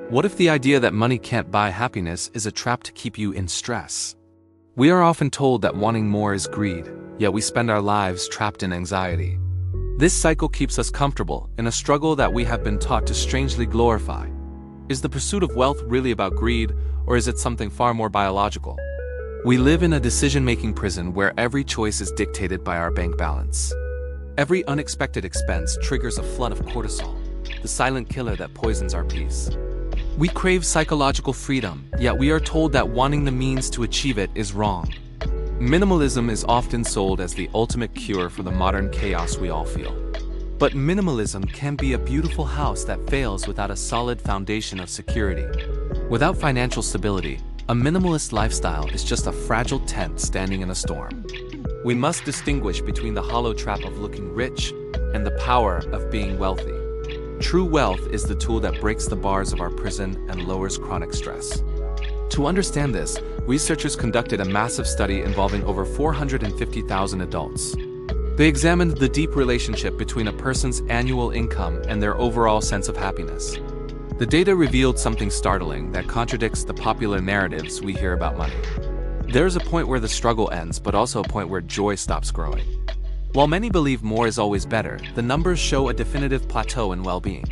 What if the idea that money can't buy happiness is a trap to keep you in stress? We are often told that wanting more is greed, yet we spend our lives trapped in anxiety. This cycle keeps us comfortable in a struggle that we have been taught to strangely glorify. Is the pursuit of wealth really about greed, or is it something far more biological? We live in a decision-making prison where every choice is dictated by our bank balance. Every unexpected expense triggers a flood of cortisol, the silent killer that poisons our peace. We crave psychological freedom, yet we are told that wanting the means to achieve it is wrong. Minimalism is often sold as the ultimate cure for the modern chaos we all feel. But minimalism can be a beautiful house that fails without a solid foundation of security. Without financial stability, a minimalist lifestyle is just a fragile tent standing in a storm. We must distinguish between the hollow trap of looking rich and the power of being wealthy. True wealth is the tool that breaks the bars of our prison and lowers chronic stress. To understand this, researchers conducted a massive study involving over 450,000 adults. They examined the deep relationship between a person's annual income and their overall sense of happiness. The data revealed something startling that contradicts the popular narratives we hear about money. There's a point where the struggle ends, but also a point where joy stops growing. While many believe more is always better, the numbers show a definitive plateau in well-being.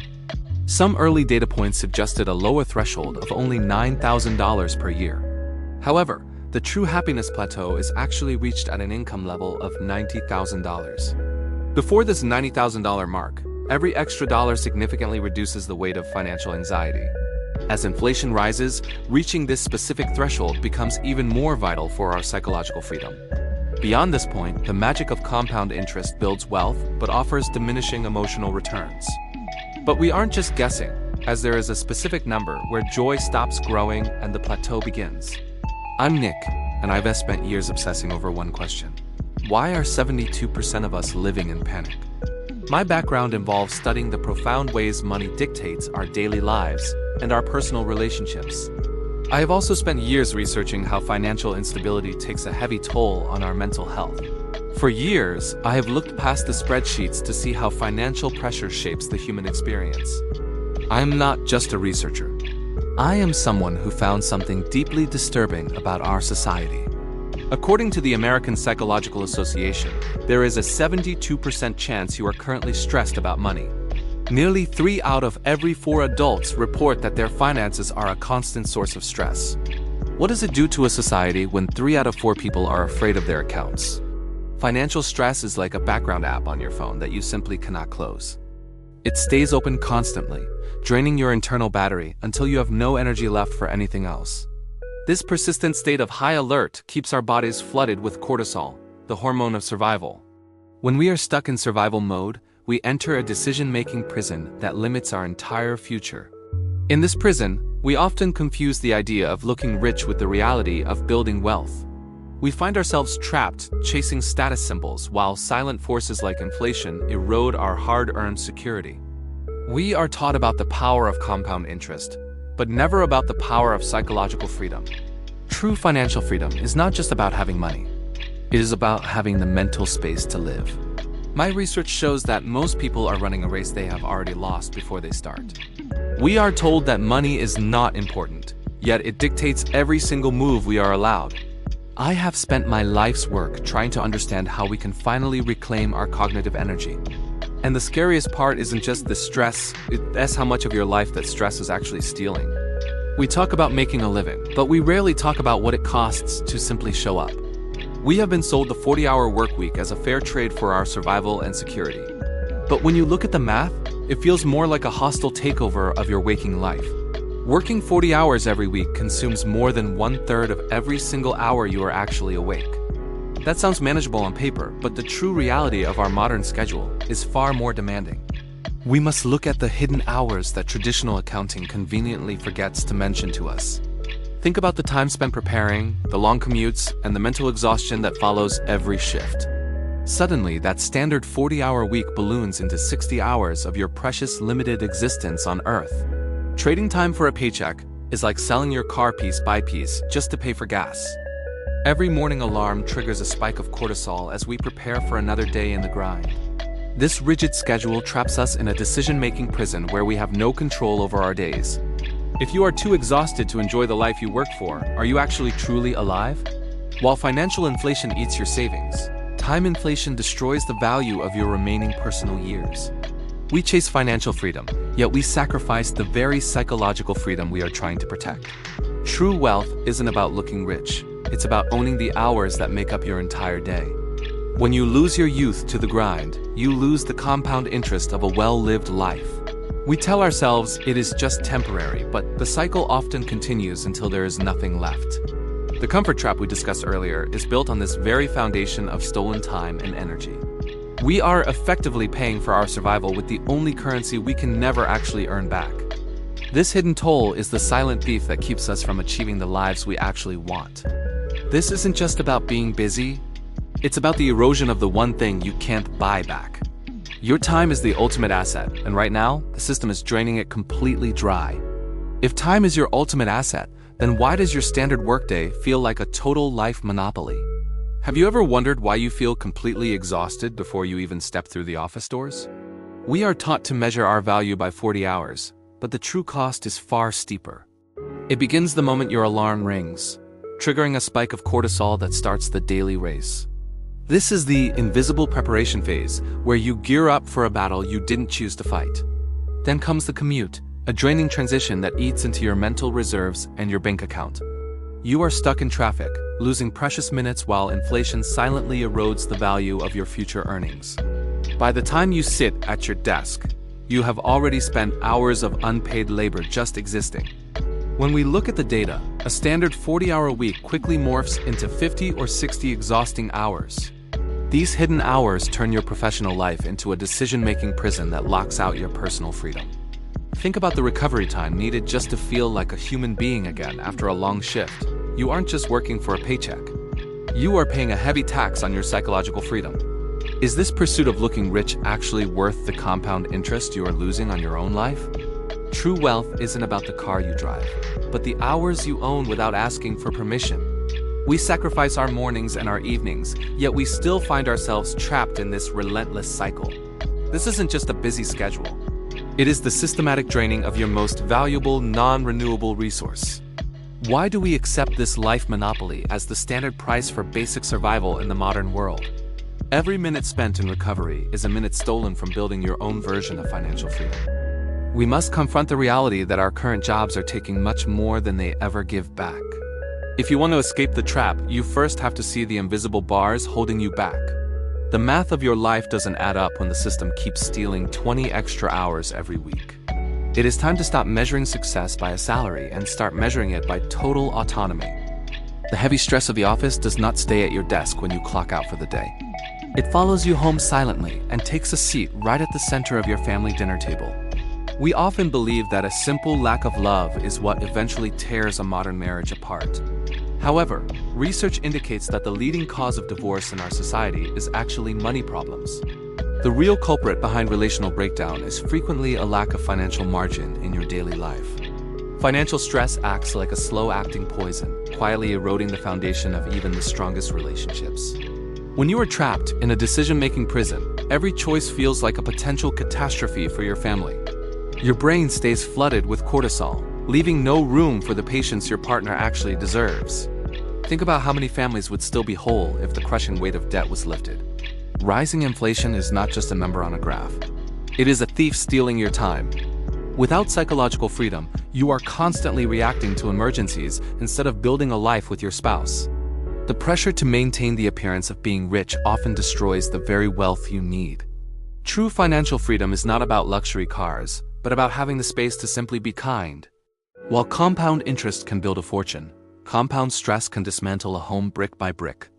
Some early data points suggested a lower threshold of only $9,000 per year. However, the true happiness plateau is actually reached at an income level of $90,000. Before this $90,000 mark, every extra dollar significantly reduces the weight of financial anxiety. As inflation rises, reaching this specific threshold becomes even more vital for our psychological freedom. Beyond this point, the magic of compound interest builds wealth but offers diminishing emotional returns. But we aren't just guessing, as there is a specific number where joy stops growing and the plateau begins. I'm Nick, and I've spent years obsessing over one question. Why are 72% of us living in panic? My background involves studying the profound ways money dictates our daily lives and our personal relationships. I have also spent years researching how financial instability takes a heavy toll on our mental health. For years, I have looked past the spreadsheets to see how financial pressure shapes the human experience. I am not just a researcher. I am someone who found something deeply disturbing about our society. According to the American Psychological Association, there is a 72% chance you are currently stressed about money. Nearly 3 out of every 4 adults report that their finances are a constant source of stress. What does it do to a society when 3 out of 4 people are afraid of their accounts? Financial stress is like a background app on your phone that you simply cannot close. It stays open constantly, draining your internal battery until you have no energy left for anything else. This persistent state of high alert keeps our bodies flooded with cortisol, the hormone of survival. When we are stuck in survival mode, we enter a decision-making prison that limits our entire future. In this prison, we often confuse the idea of looking rich with the reality of building wealth. We find ourselves trapped, chasing status symbols while silent forces like inflation erode our hard-earned security. We are taught about the power of compound interest, but never about the power of psychological freedom. True financial freedom is not just about having money. It is about having the mental space to live. My research shows that most people are running a race they have already lost before they start. We are told that money is not important, yet it dictates every single move we are allowed. I have spent my life's work trying to understand how we can finally reclaim our cognitive energy. And the scariest part isn't just the stress, it's how much of your life that stress is actually stealing. We talk about making a living, but we rarely talk about what it costs to simply show up. We have been sold the 40-hour work week as a fair trade for our survival and security. But when you look at the math, it feels more like a hostile takeover of your waking life. Working 40 hours every week consumes more than 1/3 of every single hour you are actually awake. That sounds manageable on paper, but the true reality of our modern schedule is far more demanding. We must look at the hidden hours that traditional accounting conveniently forgets to mention to us. Think about the time spent preparing, the long commutes, and the mental exhaustion that follows every shift. Suddenly, that standard 40-hour week balloons into 60 hours of your precious limited existence on Earth. Trading time for a paycheck is like selling your car piece by piece just to pay for gas. Every morning alarm triggers a spike of cortisol as we prepare for another day in the grind. This rigid schedule traps us in a decision-making prison where we have no control over our days. If you are too exhausted to enjoy the life you work for, are you actually truly alive? While financial inflation eats your savings, time inflation destroys the value of your remaining personal years. We chase financial freedom, yet we sacrifice the very psychological freedom we are trying to protect. True wealth isn't about looking rich, it's about owning the hours that make up your entire day. When you lose your youth to the grind, you lose the compound interest of a well-lived life. We tell ourselves it is just temporary, but the cycle often continues until there is nothing left. The comfort trap we discussed earlier is built on this very foundation of stolen time and energy. We are effectively paying for our survival with the only currency we can never actually earn back. This hidden toll is the silent thief that keeps us from achieving the lives we actually want. This isn't just about being busy, it's about the erosion of the one thing you can't buy back. Your time is the ultimate asset, and right now, the system is draining it completely dry. If time is your ultimate asset, then why does your standard workday feel like a total life monopoly? Have you ever wondered why you feel completely exhausted before you even step through the office doors? We are taught to measure our value by 40 hours, but the true cost is far steeper. It begins the moment your alarm rings, triggering a spike of cortisol that starts the daily race. This is the invisible preparation phase, where you gear up for a battle you didn't choose to fight. Then comes the commute, a draining transition that eats into your mental reserves and your bank account. You are stuck in traffic, losing precious minutes while inflation silently erodes the value of your future earnings. By the time you sit at your desk, you have already spent hours of unpaid labor just existing. When we look at the data, a standard 40-hour week quickly morphs into 50 or 60 exhausting hours. These hidden hours turn your professional life into a decision-making prison that locks out your personal freedom. Think about the recovery time needed just to feel like a human being again after a long shift. You aren't just working for a paycheck. You are paying a heavy tax on your psychological freedom. Is this pursuit of looking rich actually worth the compound interest you are losing on your own life? True wealth isn't about the car you drive, but the hours you own without asking for permission. We sacrifice our mornings and our evenings, yet we still find ourselves trapped in this relentless cycle. This isn't just a busy schedule. It is the systematic draining of your most valuable, non-renewable resource. Why do we accept this life monopoly as the standard price for basic survival in the modern world? Every minute spent in recovery is a minute stolen from building your own version of financial freedom. We must confront the reality that our current jobs are taking much more than they ever give back. If you want to escape the trap, you first have to see the invisible bars holding you back. The math of your life doesn't add up when the system keeps stealing 20 extra hours every week. It is time to stop measuring success by a salary and start measuring it by total autonomy. The heavy stress of the office does not stay at your desk when you clock out for the day. It follows you home silently and takes a seat right at the center of your family dinner table. We often believe that a simple lack of love is what eventually tears a modern marriage apart. However, research indicates that the leading cause of divorce in our society is actually money problems. The real culprit behind relational breakdown is frequently a lack of financial margin in your daily life. Financial stress acts like a slow-acting poison, quietly eroding the foundation of even the strongest relationships. When you are trapped in a decision-making prison, every choice feels like a potential catastrophe for your family. Your brain stays flooded with cortisol, leaving no room for the patience your partner actually deserves. Think about how many families would still be whole if the crushing weight of debt was lifted. Rising inflation is not just a number on a graph. It is a thief stealing your time. Without psychological freedom, you are constantly reacting to emergencies instead of building a life with your spouse. The pressure to maintain the appearance of being rich often destroys the very wealth you need. True financial freedom is not about luxury cars, but about having the space to simply be kind. While compound interest can build a fortune, compound stress can dismantle a home brick by brick.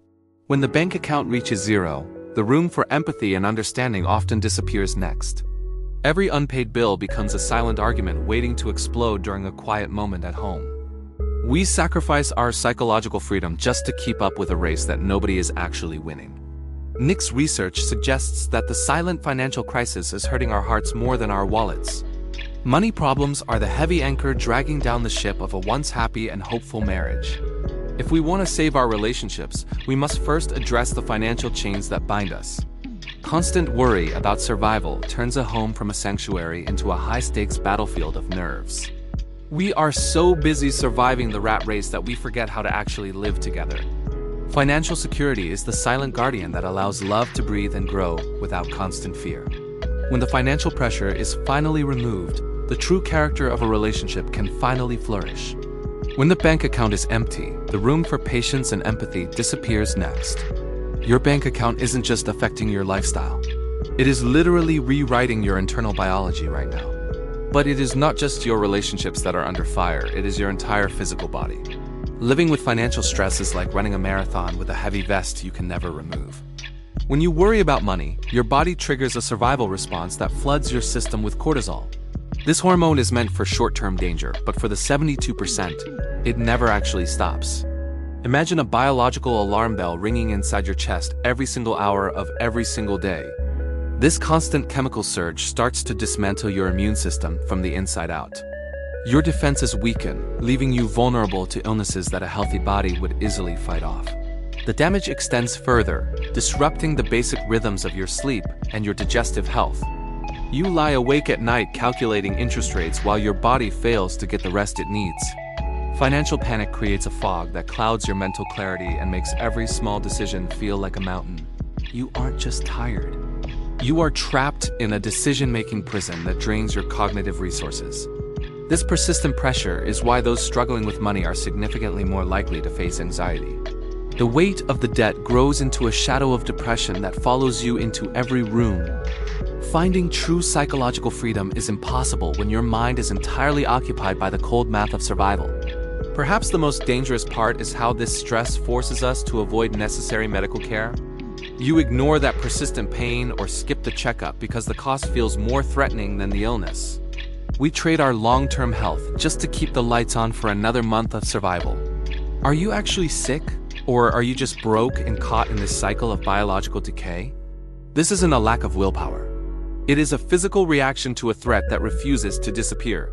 When the bank account reaches zero, the room for empathy and understanding often disappears next. Every unpaid bill becomes a silent argument waiting to explode during a quiet moment at home. We sacrifice our psychological freedom just to keep up with a race that nobody is actually winning. Nick's research suggests that the silent financial crisis is hurting our hearts more than our wallets. Money problems are the heavy anchor dragging down the ship of a once happy and hopeful marriage. If we want to save our relationships, we must first address the financial chains that bind us. Constant worry about survival turns a home from a sanctuary into a high-stakes battlefield of nerves. We are so busy surviving the rat race that we forget how to actually live together. Financial security is the silent guardian that allows love to breathe and grow without constant fear. When the financial pressure is finally removed, the true character of a relationship can finally flourish. When the bank account is empty, the room for patience and empathy disappears next. Your bank account isn't just affecting your lifestyle. It is literally rewriting your internal biology right now. But it is not just your relationships that are under fire, it is your entire physical body. Living with financial stress is like running a marathon with a heavy vest you can never remove. When you worry about money, your body triggers a survival response that floods your system with cortisol. This hormone is meant for short-term danger, but for the 72%, it never actually stops. Imagine a biological alarm bell ringing inside your chest every single hour of every single day. This constant chemical surge starts to dismantle your immune system from the inside out. Your defenses weaken, leaving you vulnerable to illnesses that a healthy body would easily fight off. The damage extends further, disrupting the basic rhythms of your sleep and your digestive health. You lie awake at night calculating interest rates while your body fails to get the rest it needs. Financial panic creates a fog that clouds your mental clarity and makes every small decision feel like a mountain. You aren't just tired. You are trapped in a decision-making prison that drains your cognitive resources. This persistent pressure is why those struggling with money are significantly more likely to face anxiety. The weight of the debt grows into a shadow of depression that follows you into every room. Finding true psychological freedom is impossible when your mind is entirely occupied by the cold math of survival. Perhaps the most dangerous part is how this stress forces us to avoid necessary medical care. You ignore that persistent pain or skip the checkup because the cost feels more threatening than the illness. We trade our long-term health just to keep the lights on for another month of survival. Are you actually sick, or are you just broke and caught in this cycle of biological decay? This isn't a lack of willpower. It is a physical reaction to a threat that refuses to disappear.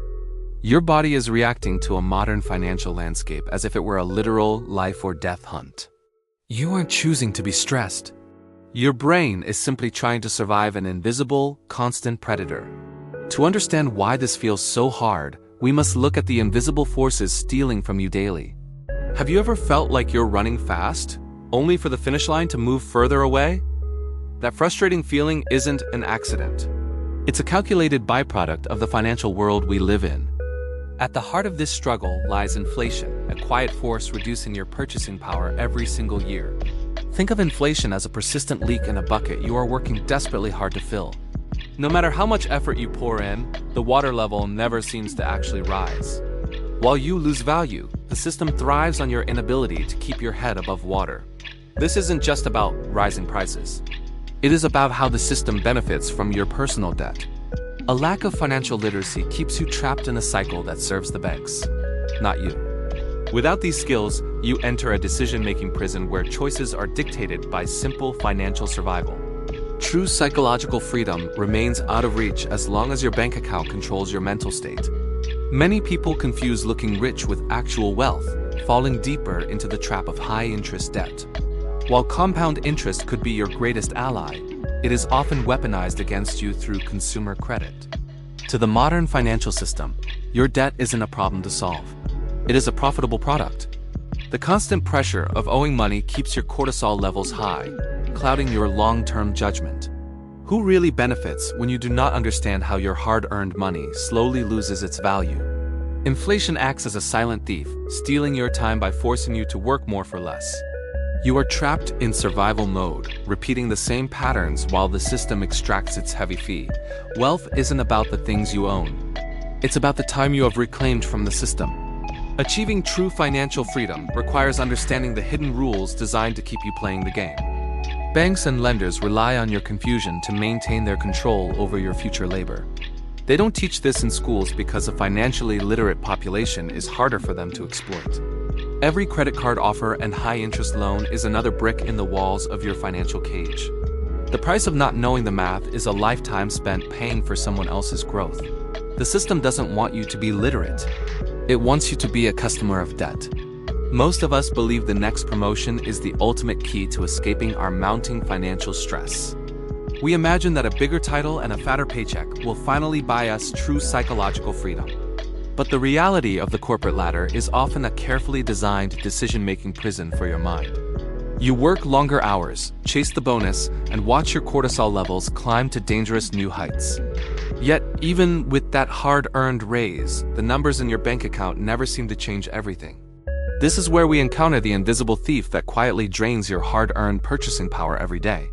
Your body is reacting to a modern financial landscape as if it were a literal life or death hunt. You aren't choosing to be stressed. Your brain is simply trying to survive an invisible, constant predator. To understand why this feels so hard, we must look at the invisible forces stealing from you daily. Have you ever felt like you're running fast, only for the finish line to move further away? That frustrating feeling isn't an accident. It's a calculated byproduct of the financial world we live in. At the heart of this struggle lies inflation, a quiet force reducing your purchasing power every single year. Think of inflation as a persistent leak in a bucket you are working desperately hard to fill. No matter how much effort you pour in, the water level never seems to actually rise. While you lose value, the system thrives on your inability to keep your head above water. This isn't just about rising prices. It is about how the system benefits from your personal debt. A lack of financial literacy keeps you trapped in a cycle that serves the banks, not you. Without these skills, you enter a decision-making prison where choices are dictated by simple financial survival. True psychological freedom remains out of reach as long as your bank account controls your mental state. Many people confuse looking rich with actual wealth, falling deeper into the trap of high-interest debt. While compound interest could be your greatest ally, it is often weaponized against you through consumer credit. To the modern financial system, your debt isn't a problem to solve. It is a profitable product. The constant pressure of owing money keeps your cortisol levels high, clouding your long-term judgment. Who really benefits when you do not understand how your hard-earned money slowly loses its value? Inflation acts as a silent thief, stealing your time by forcing you to work more for less. You are trapped in survival mode, repeating the same patterns while the system extracts its heavy fee. Wealth isn't about the things you own. It's about the time you have reclaimed from the system. Achieving true financial freedom requires understanding the hidden rules designed to keep you playing the game. Banks and lenders rely on your confusion to maintain their control over your future labor. They don't teach this in schools because a financially literate population is harder for them to exploit. Every credit card offer and high-interest loan is another brick in the walls of your financial cage. The price of not knowing the math is a lifetime spent paying for someone else's growth. The system doesn't want you to be literate. It wants you to be a customer of debt. Most of us believe the next promotion is the ultimate key to escaping our mounting financial stress. We imagine that a bigger title and a fatter paycheck will finally buy us true psychological freedom. But the reality of the corporate ladder is often a carefully designed decision-making prison for your mind. You work longer hours, chase the bonus, and watch your cortisol levels climb to dangerous new heights. Yet, even with that hard-earned raise, the numbers in your bank account never seem to change everything. This is where we encounter the invisible thief that quietly drains your hard-earned purchasing power every day.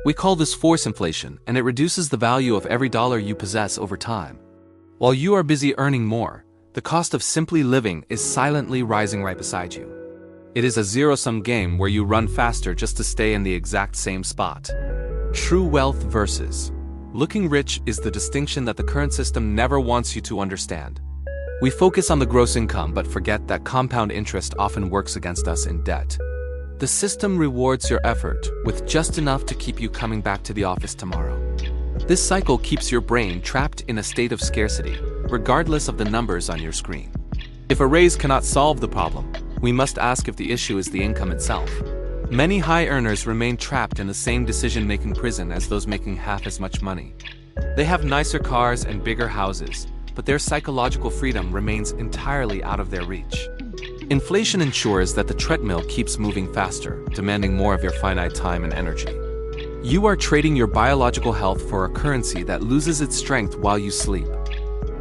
We call this force inflation, and it reduces the value of every dollar you possess over time. While you are busy earning more, the cost of simply living is silently rising right beside you. It is a zero-sum game where you run faster just to stay in the exact same spot. True wealth versus looking rich is the distinction that the current system never wants you to understand. We focus on the gross income but forget that compound interest often works against us in debt. The system rewards your effort with just enough to keep you coming back to the office tomorrow. This cycle keeps your brain trapped in a state of scarcity, regardless of the numbers on your screen. If a raise cannot solve the problem, we must ask if the issue is the income itself. Many high earners remain trapped in the same decision-making prison as those making half as much money. They have nicer cars and bigger houses, but their psychological freedom remains entirely out of their reach. Inflation ensures that the treadmill keeps moving faster, demanding more of your finite time and energy. You are trading your biological health for a currency that loses its strength while you sleep.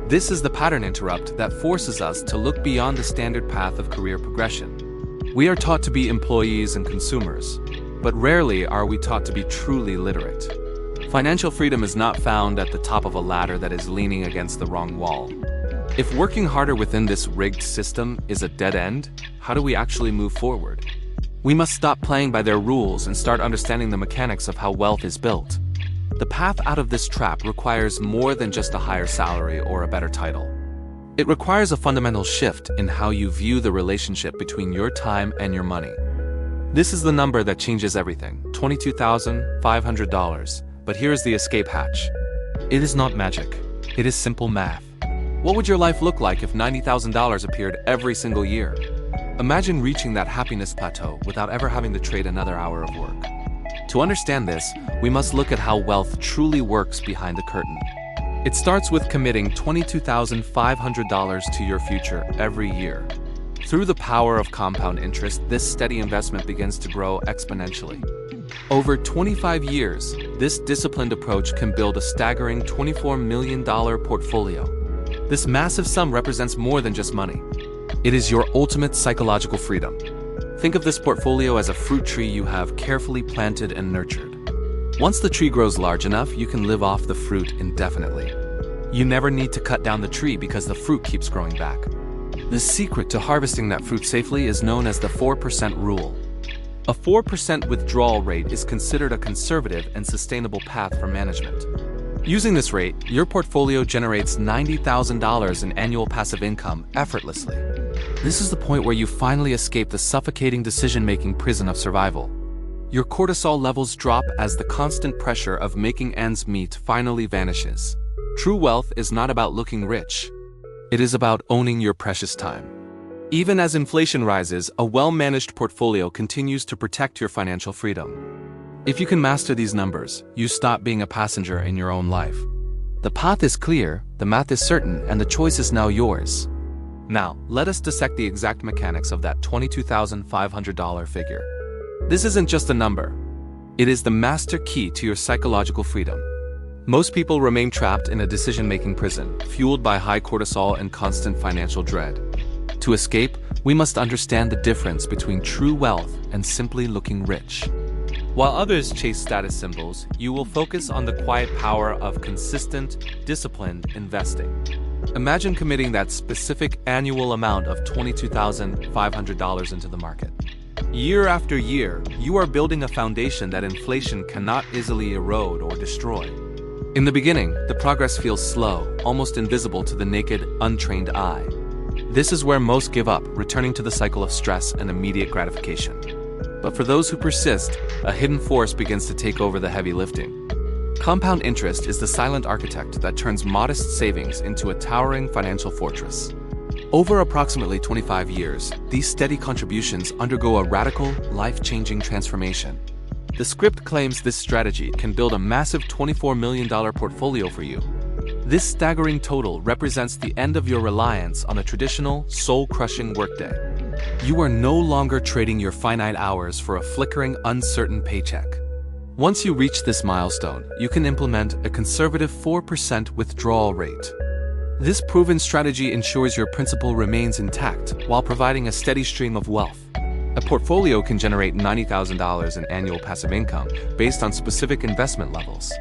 This is the pattern interrupt that forces us to look beyond the standard path of career progression. We are taught to be employees and consumers, but rarely are we taught to be truly literate. Financial freedom is not found at the top of a ladder that is leaning against the wrong wall. If working harder within this rigged system is a dead end, how do we actually move forward? We must stop playing by their rules and start understanding the mechanics of how wealth is built. The path out of this trap requires more than just a higher salary or a better title. It requires a fundamental shift in how you view the relationship between your time and your money. This is the number that changes everything, $22,500. But here is the escape hatch. It is not magic. It is simple math. What would your life look like if $90,000 appeared every single year? Imagine reaching that happiness plateau without ever having to trade another hour of work. To understand this, we must look at how wealth truly works behind the curtain. It starts with committing $22,500 to your future every year. Through the power of compound interest, this steady investment begins to grow exponentially. Over 25 years, this disciplined approach can build a staggering $24 million portfolio. This massive sum represents more than just money. It is your ultimate psychological freedom. Think of this portfolio as a fruit tree you have carefully planted and nurtured. Once the tree grows large enough, you can live off the fruit indefinitely. You never need to cut down the tree because the fruit keeps growing back. The secret to harvesting that fruit safely is known as the 4% rule. A 4% withdrawal rate is considered a conservative and sustainable path for management. Using this rate, your portfolio generates $90,000 in annual passive income effortlessly. This is the point where you finally escape the suffocating decision-making prison of survival. Your cortisol levels drop as the constant pressure of making ends meet finally vanishes. True wealth is not about looking rich. It is about owning your precious time. Even as inflation rises, a well-managed portfolio continues to protect your financial freedom. If you can master these numbers, you stop being a passenger in your own life. The path is clear, the math is certain, and the choice is now yours. Now, let us dissect the exact mechanics of that $22,500 figure. This isn't just a number. It is the master key to your psychological freedom. Most people remain trapped in a decision-making prison, fueled by high cortisol and constant financial dread. To escape, we must understand the difference between true wealth and simply looking rich. While others chase status symbols, you will focus on the quiet power of consistent, disciplined investing. Imagine committing that specific annual amount of $22,500 into the market. Year after year, you are building a foundation that inflation cannot easily erode or destroy. In the beginning, the progress feels slow, almost invisible to the naked, untrained eye. This is where most give up, returning to the cycle of stress and immediate gratification. But for those who persist, a hidden force begins to take over the heavy lifting. Compound interest is the silent architect that turns modest savings into a towering financial fortress. Over approximately 25 years, these steady contributions undergo a radical, life-changing transformation. The script claims this strategy can build a massive $24 million portfolio for you. This staggering total represents the end of your reliance on a traditional, soul-crushing workday. You are no longer trading your finite hours for a flickering, uncertain paycheck. Once you reach this milestone, you can implement a conservative 4% withdrawal rate. This proven strategy ensures your principal remains intact while providing a steady stream of wealth. A portfolio can generate $90,000 in annual passive income based on specific investment levels.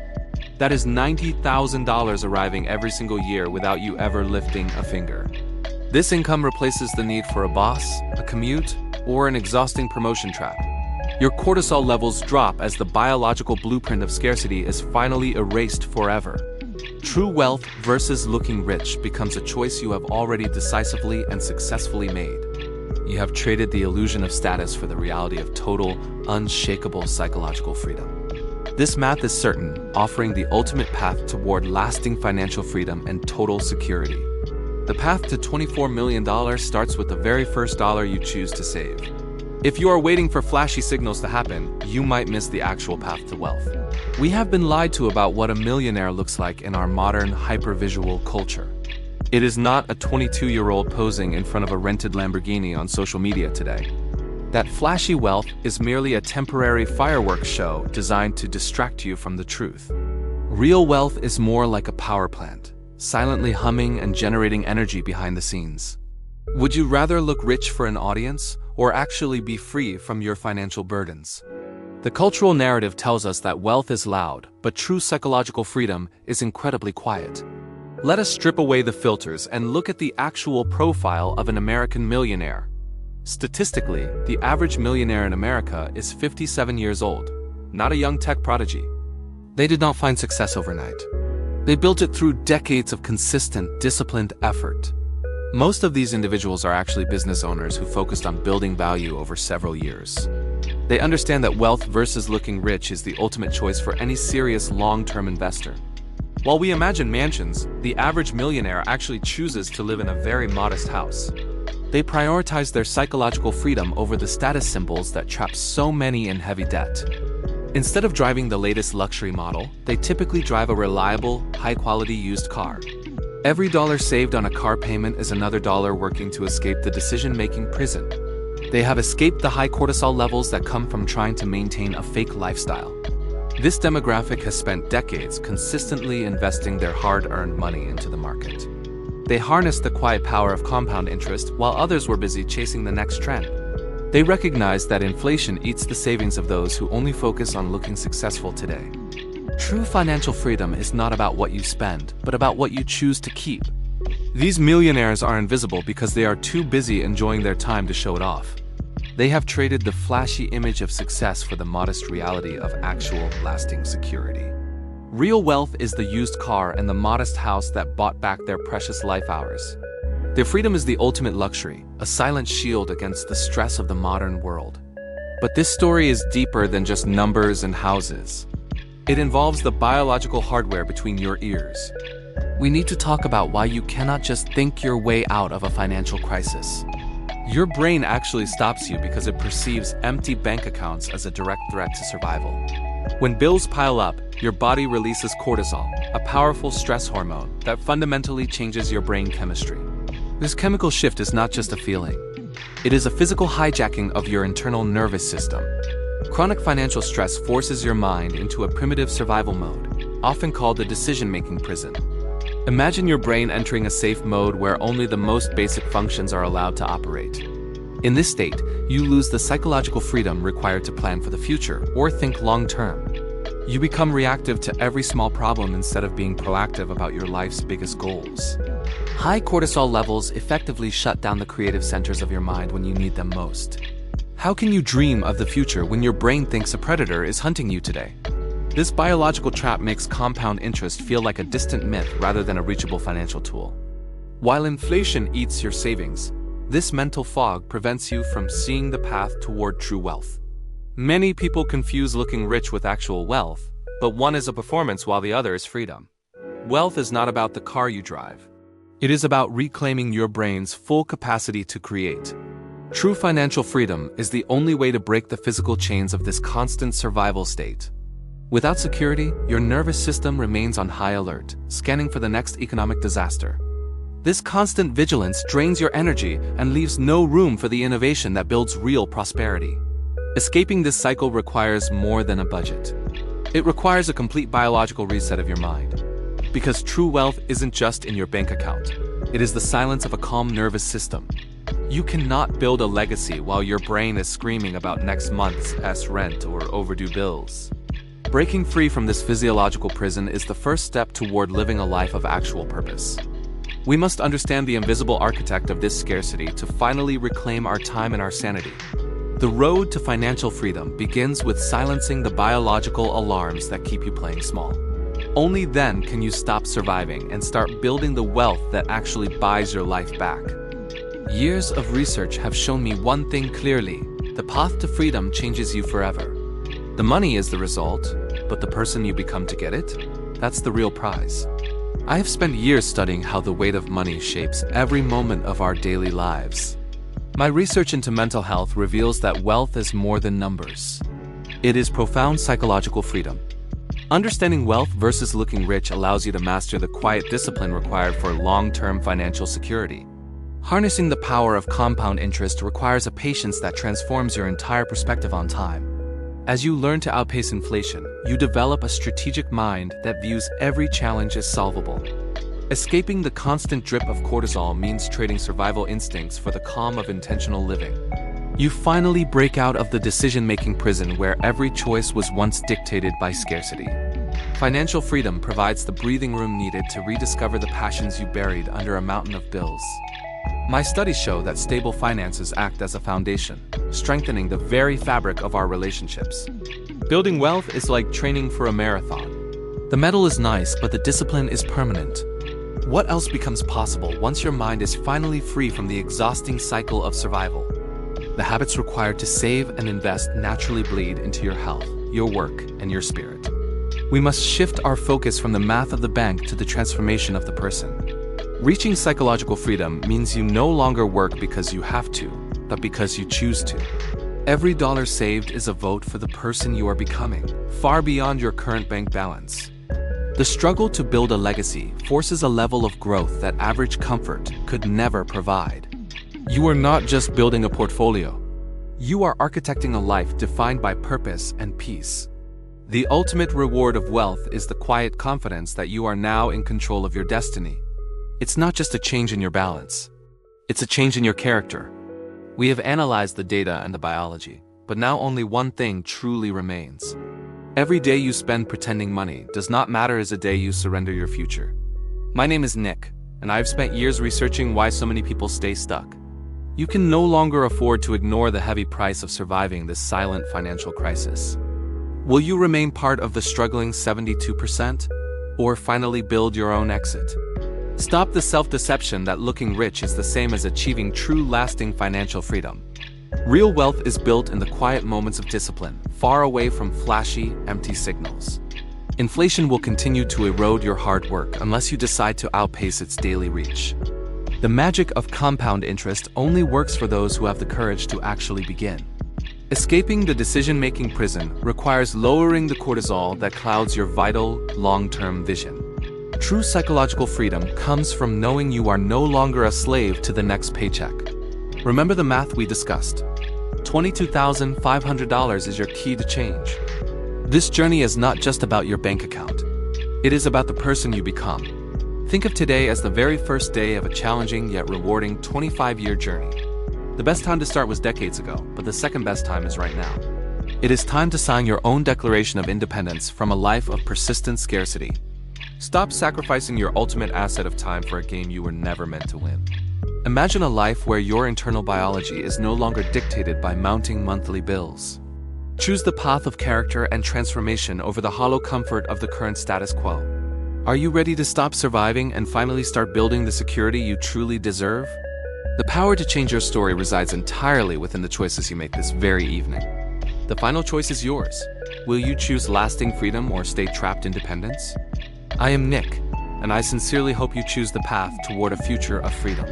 That is $90,000 arriving every single year without you ever lifting a finger. This income replaces the need for a boss, a commute, or an exhausting promotion trap. Your cortisol levels drop as the biological blueprint of scarcity is finally erased forever. True wealth versus looking rich becomes a choice you have already decisively and successfully made. You have traded the illusion of status for the reality of total, unshakable psychological freedom. This math is certain, offering the ultimate path toward lasting financial freedom and total security. The path to $24 million starts with the very first dollar you choose to save. If you are waiting for flashy signals to happen, you might miss the actual path to wealth. We have been lied to about what a millionaire looks like in our modern, hypervisual culture. It is not a 22-year-old posing in front of a rented Lamborghini on social media today. That flashy wealth is merely a temporary fireworks show designed to distract you from the truth. Real wealth is more like a power plant, silently humming and generating energy behind the scenes. Would you rather look rich for an audience, or actually be free from your financial burdens? The cultural narrative tells us that wealth is loud, but true psychological freedom is incredibly quiet. Let us strip away the filters and look at the actual profile of an American millionaire. Statistically, the average millionaire in America is 57 years old, not a young tech prodigy. They did not find success overnight. They built it through decades of consistent, disciplined effort. Most of these individuals are actually business owners who focused on building value over several years. They understand that wealth versus looking rich is the ultimate choice for any serious long-term investor. While we imagine mansions, the average millionaire actually chooses to live in a very modest house. They prioritize their psychological freedom over the status symbols that trap so many in heavy debt. Instead of driving the latest luxury model, they typically drive a reliable, high-quality used car. Every dollar saved on a car payment is another dollar working to escape the decision-making prison. They have escaped the high cortisol levels that come from trying to maintain a fake lifestyle. This demographic has spent decades consistently investing their hard-earned money into the market. They harnessed the quiet power of compound interest while others were busy chasing the next trend. They recognize that inflation eats the savings of those who only focus on looking successful today. True financial freedom is not about what you spend, but about what you choose to keep. These millionaires are invisible because they are too busy enjoying their time to show it off. They have traded the flashy image of success for the modest reality of actual, lasting security. Real wealth is the used car and the modest house that bought back their precious life hours. Their freedom is the ultimate luxury, a silent shield against the stress of the modern world. But this story is deeper than just numbers and houses. It involves the biological hardware between your ears. We need to talk about why you cannot just think your way out of a financial crisis. Your brain actually stops you because it perceives empty bank accounts as a direct threat to survival. When bills pile up, your body releases cortisol, a powerful stress hormone that fundamentally changes your brain chemistry. This chemical shift is not just a feeling. It is a physical hijacking of your internal nervous system. Chronic financial stress forces your mind into a primitive survival mode, often called the decision-making prison. Imagine your brain entering a safe mode where only the most basic functions are allowed to operate. In this state, you lose the psychological freedom required to plan for the future or think long-term. You become reactive to every small problem instead of being proactive about your life's biggest goals. High cortisol levels effectively shut down the creative centers of your mind when you need them most. How can you dream of the future when your brain thinks a predator is hunting you today? This biological trap makes compound interest feel like a distant myth rather than a reachable financial tool. While inflation eats your savings, this mental fog prevents you from seeing the path toward true wealth. Many people confuse looking rich with actual wealth, but one is a performance while the other is freedom. Wealth is not about the car you drive. It is about reclaiming your brain's full capacity to create. True financial freedom is the only way to break the physical chains of this constant survival state. Without security, your nervous system remains on high alert, scanning for the next economic disaster. This constant vigilance drains your energy and leaves no room for the innovation that builds real prosperity. Escaping this cycle requires more than a budget. It requires a complete biological reset of your mind. Because true wealth isn't just in your bank account. It is the silence of a calm nervous system. You cannot build a legacy while your brain is screaming about next month's rent or overdue bills. Breaking free from this physiological prison is the first step toward living a life of actual purpose. We must understand the invisible architect of this scarcity to finally reclaim our time and our sanity. The road to financial freedom begins with silencing the biological alarms that keep you playing small. Only then can you stop surviving and start building the wealth that actually buys your life back. Years of research have shown me one thing clearly: the path to freedom changes you forever. The money is the result, but the person you become to get it? That's the real prize. I have spent years studying how the weight of money shapes every moment of our daily lives. My research into mental health reveals that wealth is more than numbers. It is profound psychological freedom. Understanding wealth versus looking rich allows you to master the quiet discipline required for long-term financial security. Harnessing the power of compound interest requires a patience that transforms your entire perspective on time. As you learn to outpace inflation, you develop a strategic mind that views every challenge as solvable. Escaping the constant drip of cortisol means trading survival instincts for the calm of intentional living. You finally break out of the decision-making prison where every choice was once dictated by scarcity. Financial freedom provides the breathing room needed to rediscover the passions you buried under a mountain of bills. My studies show that stable finances act as a foundation, strengthening the very fabric of our relationships. Building wealth is like training for a marathon. The medal is nice, but the discipline is permanent. What else becomes possible once your mind is finally free from the exhausting cycle of survival? The habits required to save and invest naturally bleed into your health, your work, and your spirit. We must shift our focus from the math of the bank to the transformation of the person. Reaching psychological freedom means you no longer work because you have to, but because you choose to. Every dollar saved is a vote for the person you are becoming, far beyond your current bank balance. The struggle to build a legacy forces a level of growth that average comfort could never provide. You are not just building a portfolio. You are architecting a life defined by purpose and peace. The ultimate reward of wealth is the quiet confidence that you are now in control of your destiny. It's not just a change in your balance. It's a change in your character. We have analyzed the data and the biology, but now only one thing truly remains. Every day you spend pretending money does not matter as a day you surrender your future. My name is Nick, and I've spent years researching why so many people stay stuck. You can no longer afford to ignore the heavy price of surviving this silent financial crisis. Will you remain part of the struggling 72%, or finally build your own exit? Stop the self-deception that looking rich is the same as achieving true lasting financial freedom. Real wealth is built in the quiet moments of discipline, far away from flashy, empty signals. Inflation will continue to erode your hard work unless you decide to outpace its daily reach. The magic of compound interest only works for those who have the courage to actually begin. Escaping the decision-making prison requires lowering the cortisol that clouds your vital, long-term vision. True psychological freedom comes from knowing you are no longer a slave to the next paycheck. Remember the math we discussed. $22,500 is your key to change. This journey is not just about your bank account. It is about the person you become. Think of today as the very first day of a challenging yet rewarding 25-year journey. The best time to start was decades ago, but the second best time is right now. It is time to sign your own declaration of independence from a life of persistent scarcity. Stop sacrificing your ultimate asset of time for a game you were never meant to win. Imagine a life where your internal biology is no longer dictated by mounting monthly bills. Choose the path of character and transformation over the hollow comfort of the current status quo. Are you ready to stop surviving and finally start building the security you truly deserve? The power to change your story resides entirely within the choices you make this very evening. The final choice is yours. Will you choose lasting freedom or stay trapped in dependence? I am Nick, and I sincerely hope you choose the path toward a future of freedom.